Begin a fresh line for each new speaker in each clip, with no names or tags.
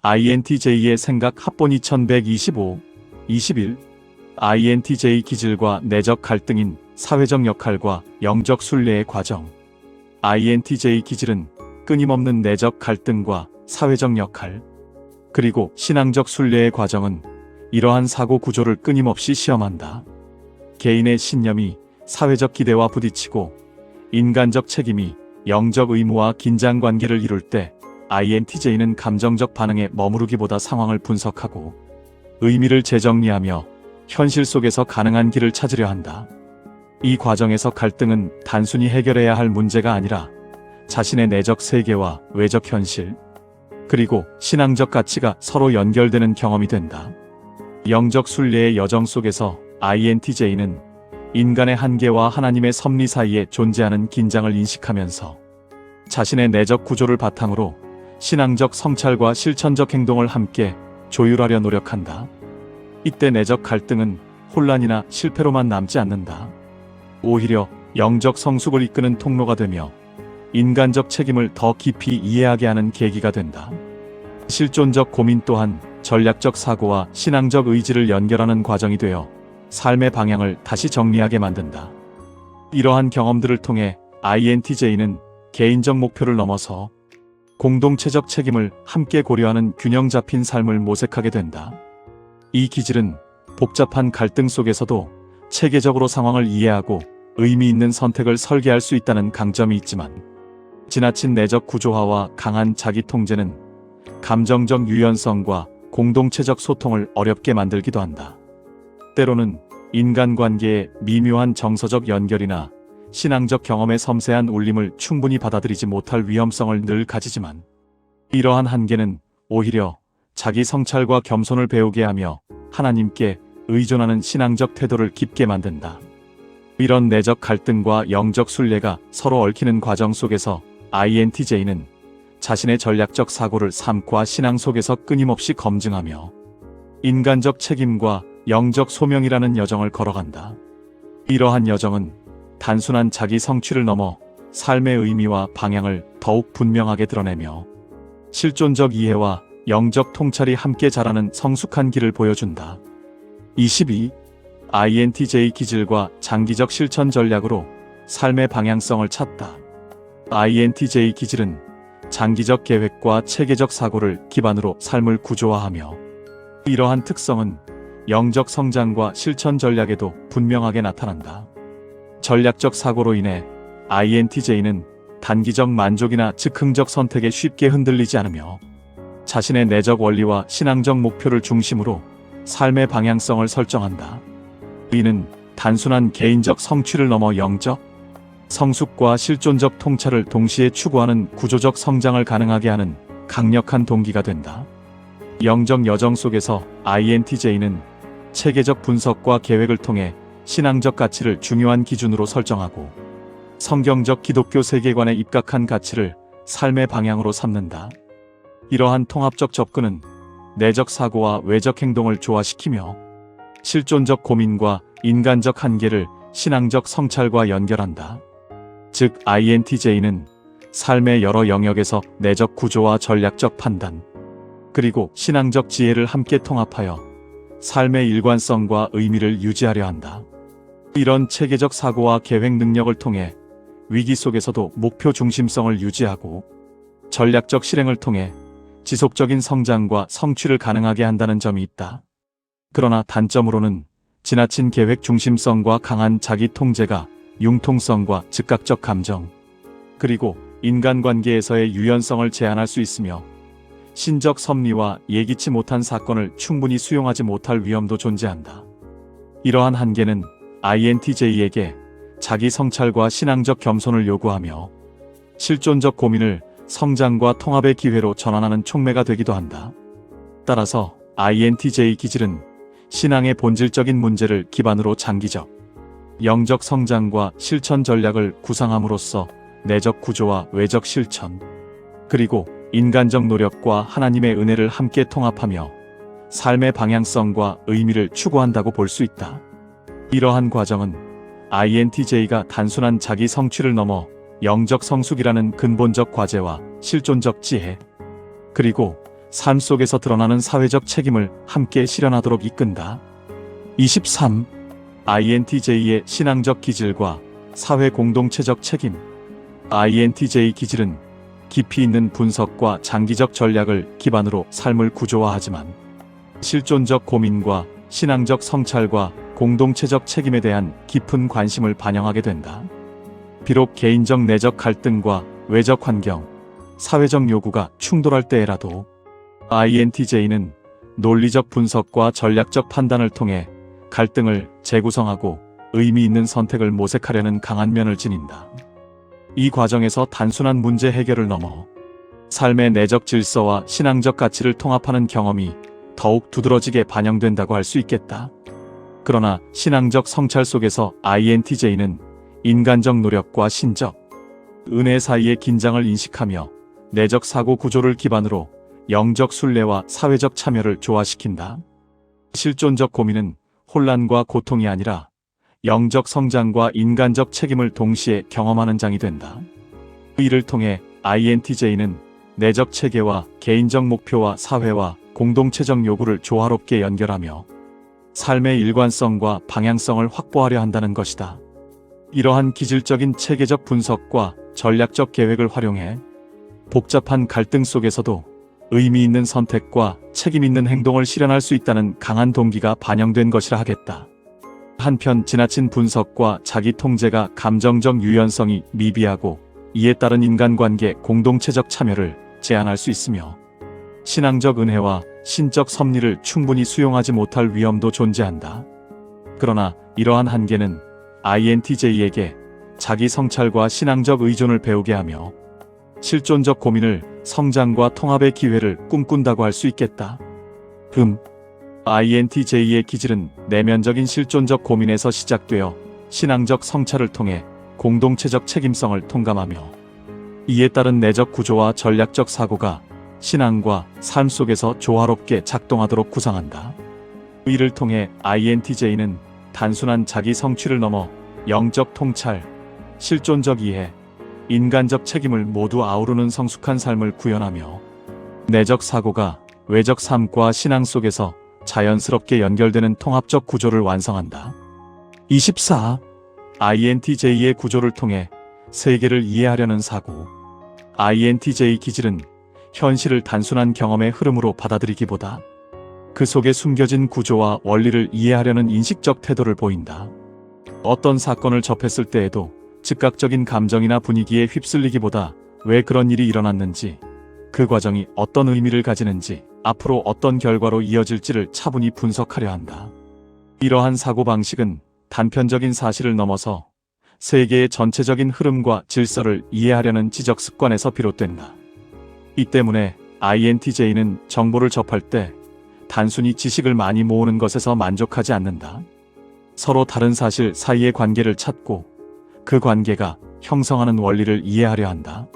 INTJ의 생각 합본 2125, 21. INTJ 기질과 내적 갈등인 사회적 역할과 영적 순례의 과정. INTJ 기질은 끊임없는 내적 갈등과 사회적 역할, 그리고 신앙적 순례의 과정은 이러한 사고 구조를 끊임없이 시험한다. 개인의 신념이 사회적 기대와 부딪히고 인간적 책임이 영적 의무와 긴장 관계를 이룰 때 INTJ는 감정적 반응에 머무르기보다 상황을 분석하고 의미를 재정리하며 현실 속에서 가능한 길을 찾으려 한다. 이 과정에서 갈등은 단순히 해결해야 할 문제가 아니라 자신의 내적 세계와 외적 현실, 그리고 신앙적 가치가 서로 연결되는 경험이 된다. 영적 순례의 여정 속에서 INTJ는 인간의 한계와 하나님의 섭리 사이에 존재하는 긴장을 인식하면서 자신의 내적 구조를 바탕으로 신앙적 성찰과 실천적 행동을 함께 조율하려 노력한다. 이때 내적 갈등은 혼란이나 실패로만 남지 않는다. 오히려 영적 성숙을 이끄는 통로가 되며 인간적 책임을 더 깊이 이해하게 하는 계기가 된다. 실존적 고민 또한 전략적 사고와 신앙적 의지를 연결하는 과정이 되어 삶의 방향을 다시 정리하게 만든다. 이러한 경험들을 통해 INTJ는 개인적 목표를 넘어서 공동체적 책임을 함께 고려하는 균형 잡힌 삶을 모색하게 된다. 이 기질은 복잡한 갈등 속에서도 체계적으로 상황을 이해하고 의미 있는 선택을 설계할 수 있다는 강점이 있지만, 지나친 내적 구조화와 강한 자기 통제는 감정적 유연성과 공동체적 소통을 어렵게 만들기도 한다. 때로는 인간관계의 미묘한 정서적 연결이나 신앙적 경험의 섬세한 울림을 충분히 받아들이지 못할 위험성을 늘 가지지만, 이러한 한계는 오히려 자기 성찰과 겸손을 배우게 하며 하나님께 의존하는 신앙적 태도를 깊게 만든다. 이런 내적 갈등과 영적 순례가 서로 얽히는 과정 속에서 INTJ는 자신의 전략적 사고를 삶과 신앙 속에서 끊임없이 검증하며 인간적 책임과 영적 소명이라는 여정을 걸어간다. 이러한 여정은 단순한 자기 성취를 넘어 삶의 의미와 방향을 더욱 분명하게 드러내며 실존적 이해와 영적 통찰이 함께 자라는 성숙한 길을 보여준다. 22. INTJ 기질과 장기적 실천 전략으로 삶의 방향성을 찾다. INTJ 기질은 장기적 계획과 체계적 사고를 기반으로 삶을 구조화하며, 이러한 특성은 영적 성장과 실천 전략에도 분명하게 나타난다. 전략적 사고로 인해 INTJ는 단기적 만족이나 즉흥적 선택에 쉽게 흔들리지 않으며 자신의 내적 원리와 신앙적 목표를 중심으로 삶의 방향성을 설정한다. 이는 단순한 개인적 성취를 넘어 영적 성숙과 실존적 통찰을 동시에 추구하는 구조적 성장을 가능하게 하는 강력한 동기가 된다. 영적 여정 속에서 INTJ는 체계적 분석과 계획을 통해 신앙적 가치를 중요한 기준으로 설정하고 성경적 기독교 세계관에 입각한 가치를 삶의 방향으로 삼는다. 이러한 통합적 접근은 내적 사고와 외적 행동을 조화시키며 실존적 고민과 인간적 한계를 신앙적 성찰과 연결한다. 즉, INTJ는 삶의 여러 영역에서 내적 구조와 전략적 판단, 그리고 신앙적 지혜를 함께 통합하여 삶의 일관성과 의미를 유지하려 한다. 이런 체계적 사고와 계획 능력을 통해 위기 속에서도 목표 중심성을 유지하고 전략적 실행을 통해 지속적인 성장과 성취를 가능하게 한다는 점이 있다. 그러나 단점으로는 지나친 계획 중심성과 강한 자기 통제가 융통성과 즉각적 감정, 그리고 인간관계에서의 유연성을 제한할 수 있으며 신적 섭리와 예기치 못한 사건을 충분히 수용하지 못할 위험도 존재한다. 이러한 한계는 INTJ에게 자기 성찰과 신앙적 겸손을 요구하며 실존적 고민을 성장과 통합의 기회로 전환하는 촉매가 되기도 한다. 따라서 INTJ 기질은 신앙의 본질적인 문제를 기반으로 장기적 영적 성장과 실천 전략을 구상함으로써 내적 구조와 외적 실천, 그리고 인간적 노력과 하나님의 은혜를 함께 통합하며 삶의 방향성과 의미를 추구한다고 볼 수 있다. 이러한 과정은 INTJ가 단순한 자기 성취를 넘어 영적 성숙이라는 근본적 과제와 실존적 지혜, 그리고 삶 속에서 드러나는 사회적 책임을 함께 실현하도록 이끈다. 23. INTJ의 신앙적 기질과 사회 공동체적 책임. INTJ 기질은 깊이 있는 분석과 장기적 전략을 기반으로 삶을 구조화하지만 실존적 고민과 신앙적 성찰과 공동체적 책임에 대한 깊은 관심을 반영하게 된다. 비록 개인적 내적 갈등과 외적 환경, 사회적 요구가 충돌할 때에라도 INTJ는 논리적 분석과 전략적 판단을 통해 갈등을 재구성하고 의미 있는 선택을 모색하려는 강한 면을 지닌다. 이 과정에서 단순한 문제 해결을 넘어 삶의 내적 질서와 신앙적 가치를 통합하는 경험이 더욱 두드러지게 반영된다고 할 수 있겠다. 그러나 신앙적 성찰 속에서 INTJ는 인간적 노력과 신적 은혜 사이의 긴장을 인식하며 내적 사고 구조를 기반으로 영적 순례와 사회적 참여를 조화시킨다. 실존적 고민은 혼란과 고통이 아니라 영적 성장과 인간적 책임을 동시에 경험하는 장이 된다. 이를 통해 INTJ는 내적 체계와 개인적 목표와 사회와 공동체적 요구를 조화롭게 연결하며 삶의 일관성과 방향성을 확보하려 한다는 것이다. 이러한 기질적인 체계적 분석과 전략적 계획을 활용해 복잡한 갈등 속에서도 의미 있는 선택과 책임 있는 행동을 실현할 수 있다는 강한 동기가 반영된 것이라 하겠다. 한편 지나친 분석과 자기 통제가 감정적 유연성이 미비하고 이에 따른 인간관계 공동체적 참여를 제한할 수 있으며 신앙적 은혜와 신적 섭리를 충분히 수용하지 못할 위험도 존재한다. 그러나 이러한 한계는 INTJ에게 자기 성찰과 신앙적 의존을 배우게 하며 실존적 고민을 성장과 통합의 기회를 꿈꾼다고 할 수 있겠다. INTJ의 기질은 내면적인 실존적 고민에서 시작되어 신앙적 성찰을 통해 공동체적 책임성을 통감하며 이에 따른 내적 구조와 전략적 사고가 신앙과 삶 속에서 조화롭게 작동하도록 구상한다. 이를 통해 INTJ는 단순한 자기 성취를 넘어 영적 통찰, 실존적 이해, 인간적 책임을 모두 아우르는 성숙한 삶을 구현하며 내적 사고가 외적 삶과 신앙 속에서 자연스럽게 연결되는 통합적 구조를 완성한다. 24. INTJ의 구조를 통해 세계를 이해하려는 사고. INTJ 기질은 현실을 단순한 경험의 흐름으로 받아들이기보다 그 속에 숨겨진 구조와 원리를 이해하려는 인식적 태도를 보인다. 어떤 사건을 접했을 때에도 즉각적인 감정이나 분위기에 휩쓸리기보다 왜 그런 일이 일어났는지, 그 과정이 어떤 의미를 가지는지, 앞으로 어떤 결과로 이어질지를 차분히 분석하려 한다. 이러한 사고방식은 단편적인 사실을 넘어서 세계의 전체적인 흐름과 질서를 이해하려는 지적 습관에서 비롯된다. 이 때문에 INTJ는 정보를 접할 때 단순히 지식을 많이 모으는 것에서 만족하지 않는다. 서로 다른 사실 사이의 관계를 찾고 그 관계가 형성하는 원리를 이해하려 한다.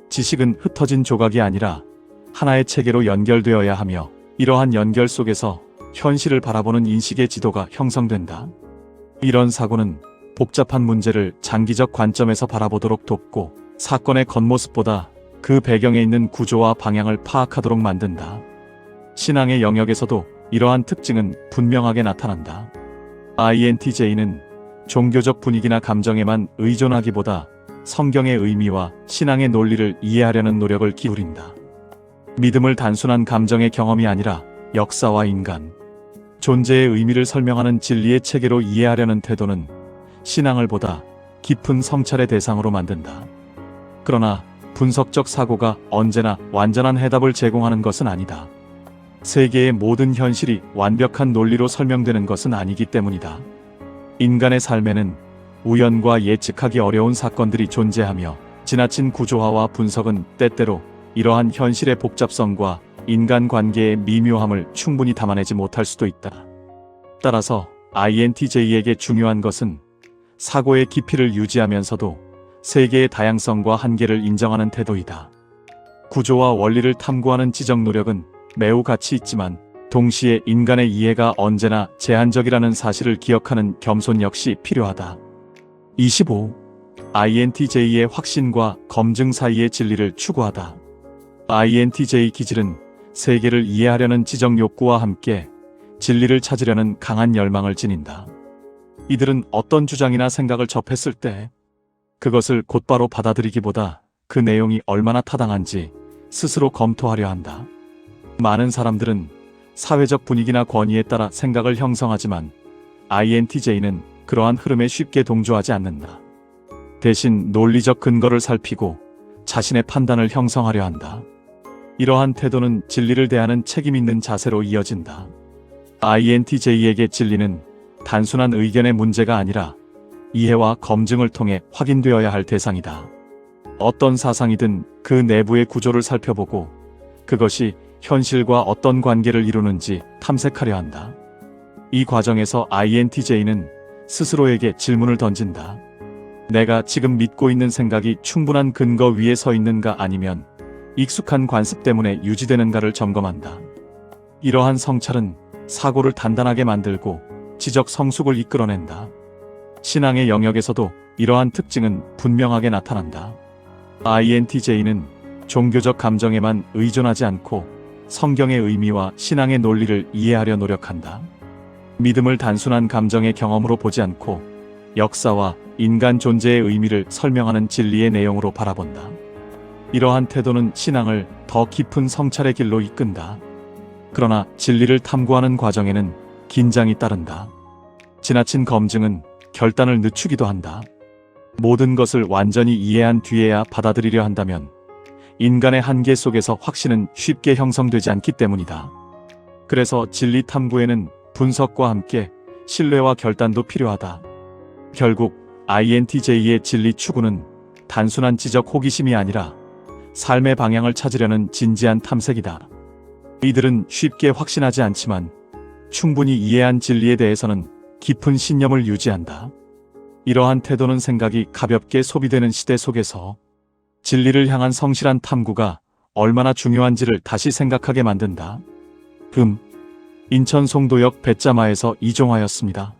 지식은 흩어진 조각이 아니라 하나의 체계로 연결되어야 하며 이러한 연결 속에서 현실을 바라보는 인식의 지도가 형성된다. 이런 사고는 복잡한 문제를 장기적 관점에서 바라보도록 돕고 사건의 겉모습보다 그 배경에 있는 구조와 방향을 파악하도록 만든다. 신앙의 영역에서도 이러한 특징은 분명하게 나타난다. INTJ는 종교적 분위기나 감정에만 의존하기보다 성경의 의미와 신앙의 논리를 이해하려는 노력을 기울인다. 믿음을 단순한 감정의 경험이 아니라 역사와 인간, 존재의 의미를 설명하는 진리의 체계로 이해하려는 태도는 신앙을 보다 깊은 성찰의 대상으로 만든다. 그러나 분석적 사고가 언제나 완전한 해답을 제공하는 것은 아니다. 세계의 모든 현실이 완벽한 논리로 설명되는 것은 아니기 때문이다. 인간의 삶에는 우연과 예측하기 어려운 사건들이 존재하며 지나친 구조화와 분석은 때때로 이러한 현실의 복잡성과 인간관계의 미묘함을 충분히 담아내지 못할 수도 있다. 따라서 INTJ에게 중요한 것은 사고의 깊이를 유지하면서도 세계의 다양성과 한계를 인정하는 태도이다. 구조와 원리를 탐구하는 지적 노력은 매우 가치 있지만 동시에 인간의 이해가 언제나 제한적이라는 사실을 기억하는 겸손 역시 필요하다. 25. INTJ의 확신과 검증 사이의 진리를 추구하다. INTJ 기질은 세계를 이해하려는 지적 욕구와 함께 진리를 찾으려는 강한 열망을 지닌다. 이들은 어떤 주장이나 생각을 접했을 때 그것을 곧바로 받아들이기보다 그 내용이 얼마나 타당한지 스스로 검토하려 한다. 많은 사람들은 사회적 분위기나 권위에 따라 생각을 형성하지만 INTJ는 그러한 흐름에 쉽게 동조하지 않는다. 대신 논리적 근거를 살피고 자신의 판단을 형성하려 한다. 이러한 태도는 진리를 대하는 책임 있는 자세로 이어진다. INTJ에게 진리는 단순한 의견의 문제가 아니라 이해와 검증을 통해 확인되어야 할 대상이다. 어떤 사상이든 그 내부의 구조를 살펴보고 그것이 현실과 어떤 관계를 이루는지 탐색하려 한다. 이 과정에서 INTJ는 스스로에게 질문을 던진다. 내가 지금 믿고 있는 생각이 충분한 근거 위에 서 있는가 아니면 익숙한 관습 때문에 유지되는가를 점검한다. 이러한 성찰은 사고를 단단하게 만들고 지적 성숙을 이끌어낸다. 신앙의 영역에서도 이러한 특징은 분명하게 나타난다. INTJ는 종교적 감정에만 의존하지 않고 성경의 의미와 신앙의 논리를 이해하려 노력한다. 믿음을 단순한 감정의 경험으로 보지 않고 역사와 인간 존재의 의미를 설명하는 진리의 내용으로 바라본다. 이러한 태도는 신앙을 더 깊은 성찰의 길로 이끈다. 그러나 진리를 탐구하는 과정에는 긴장이 따른다. 지나친 검증은 결단을 늦추기도 한다. 모든 것을 완전히 이해한 뒤에야 받아들이려 한다면 인간의 한계 속에서 확신은 쉽게 형성되지 않기 때문이다. 그래서 진리 탐구에는 분석과 함께 신뢰와 결단도 필요하다. 결국 INTJ의 진리 추구는 단순한 지적 호기심이 아니라 삶의 방향을 찾으려는 진지한 탐색이다. 이들은 쉽게 확신하지 않지만 충분히 이해한 진리에 대해서는 깊은 신념을 유지한다. 이러한 태도는 생각이 가볍게 소비되는 시대 속에서 진리를 향한 성실한 탐구가 얼마나 중요한지를 다시 생각하게 만든다. 인천 송도역 배짜마에서 이종화였습니다.